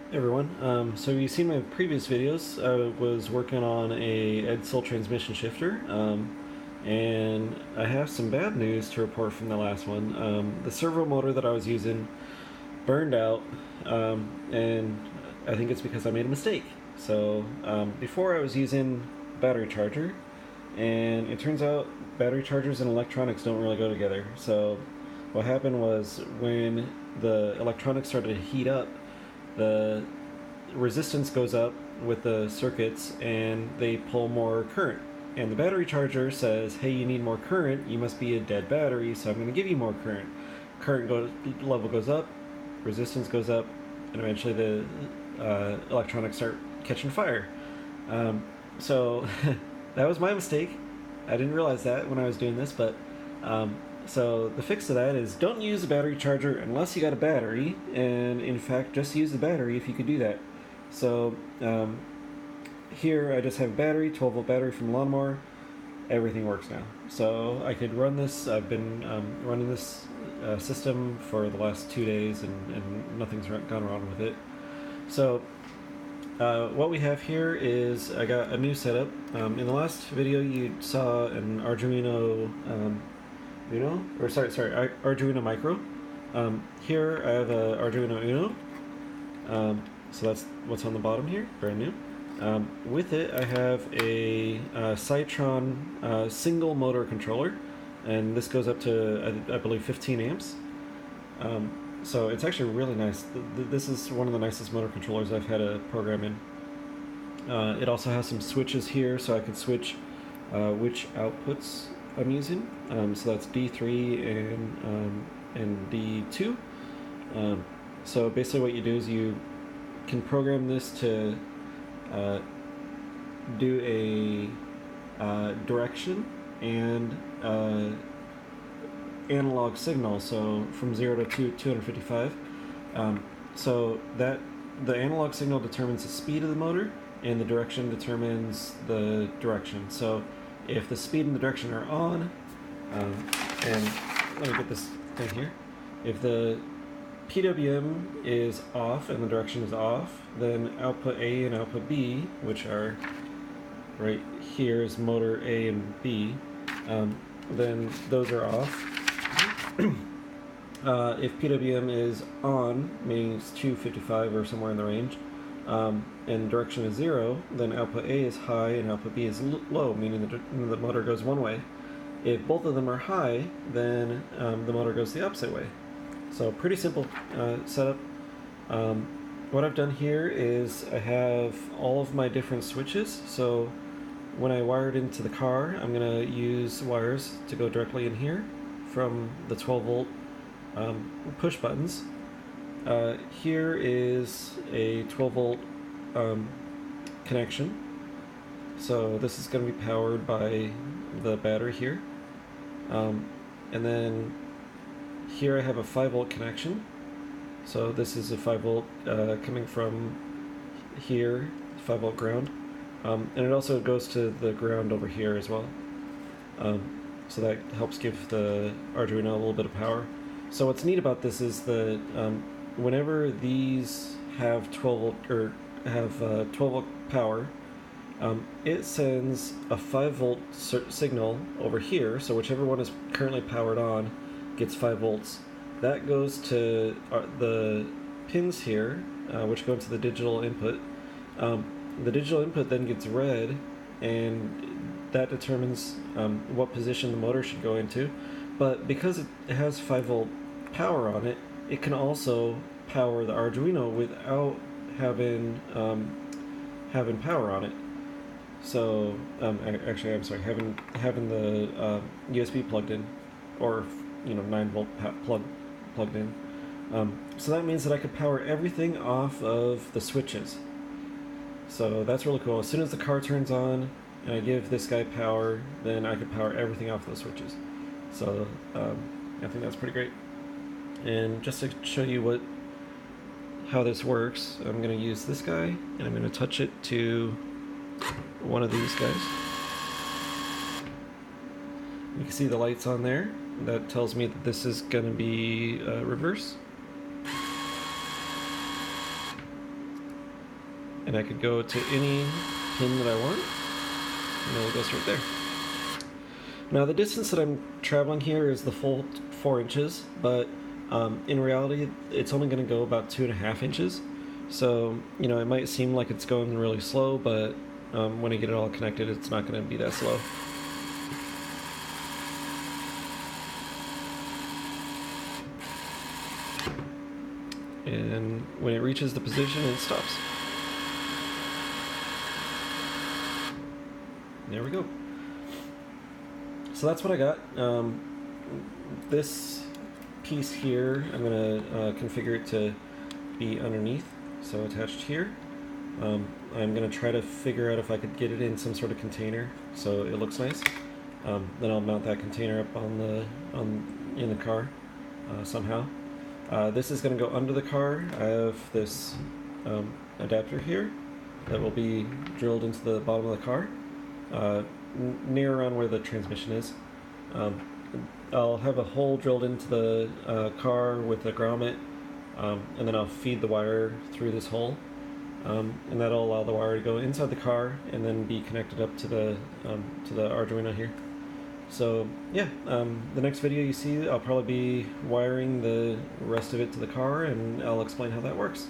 Hey everyone, so you've seen my previous videos. I was working on a Edsel transmission shifter, and I have some bad news to report from the last one. The servo motor that I was using burned out, and I think it's because I made a mistake. So before I was using battery charger, and it turns out battery chargers and electronics don't really go together. So what happened was when the electronics started to heat up, the resistance goes up with the circuits and they pull more current. And the battery charger says, hey, you need more current, you must be a dead battery, so I'm going to give you more current. Level goes up, resistance goes up, and eventually the electronics start catching fire. So that was my mistake. I didn't realize that when I was doing this, but so the fix to that is don't use a battery charger unless you got a battery, and in fact just use the battery if you could do that. So here I just have a battery, 12-volt battery from a lawnmower. Everything works now. So I could run this. I've been running this system for the last 2 days, and nothing's gone wrong with it. So what we have here is I got a new setup. In the last video you saw an Arduino Arduino Micro. Here I have a Arduino Uno. So that's what's on the bottom here, brand new. With it I have a Cytron single motor controller, and this goes up to I believe 15 amps. So it's actually really nice. This is one of the nicest motor controllers I've had a program in. It also has some switches here, so I can switch which outputs I'm using. So that's D3 and D2. So basically what you do is you can program this to do a direction and analog signal, so from 0 to 255. So that the analog signal determines the speed of the motor, and the direction determines the direction. So if the speed and the direction are on, and let me get this thing here. If the PWM is off and the direction is off, then output A and output B, which are right here is motor A and B, then those are off. If PWM is on, meaning it's 255 or somewhere in the range, and direction is 0, then output A is high and output B is low, meaning the motor goes one way. If both of them are high, then the motor goes the opposite way. So pretty simple setup. What I've done here is I have all of my different switches. So when I wire it into the car, I'm going to use wires to go directly in here from the 12-volt push buttons. Here is a 12-volt connection. So this is going to be powered by the battery here. And then here I have a 5-volt connection. So this is a 5-volt coming from here, 5-volt ground. And it also goes to the ground over here as well. So that helps give the Arduino a little bit of power. So what's neat about this is that whenever these have 12-volt or have 12-volt power, it sends a 5-volt signal over here. So whichever one is currently powered on gets 5 volts. That goes to the pins here, which go into the digital input. The digital input then gets read, and that determines what position the motor should go into. But because it has 5-volt power on it, it can also power the Arduino without having power on it. So actually, I'm sorry, having the USB plugged in, or 9-volt plugged in. So that means that I could power everything off of the switches. So that's really cool. As soon as the car turns on and I give this guy power, then I could power everything off those switches. So I think that's pretty great. And just to show you how this works, I'm going to use this guy and I'm going to touch it to one of these guys. You can see the lights on there. That tells me that this is going to be reverse. and I could go to any pin that I want, and it goes right there. Now the distance that I'm traveling here is the full 4 inches, but in reality it's only going to go about 2.5 inches. So, you know, it might seem like it's going really slow, but when I get it all connected, it's not going to be that slow. And when it reaches the position, it stops. There we go. So that's what I got. This piece here, I'm going to configure it to be underneath, so attached here. I'm going to try to figure out if I could get it in some sort of container so it looks nice. Then I'll mount that container up in the car somehow. This is going to go under the car. I have this adapter here that will be drilled into the bottom of the car, near around where the transmission is. I'll have a hole drilled into the car with a grommet, and then I'll feed the wire through this hole, and that'll allow the wire to go inside the car and then be connected up to the Arduino here. So yeah, the next video you see, I'll probably be wiring the rest of it to the car, and I'll explain how that works.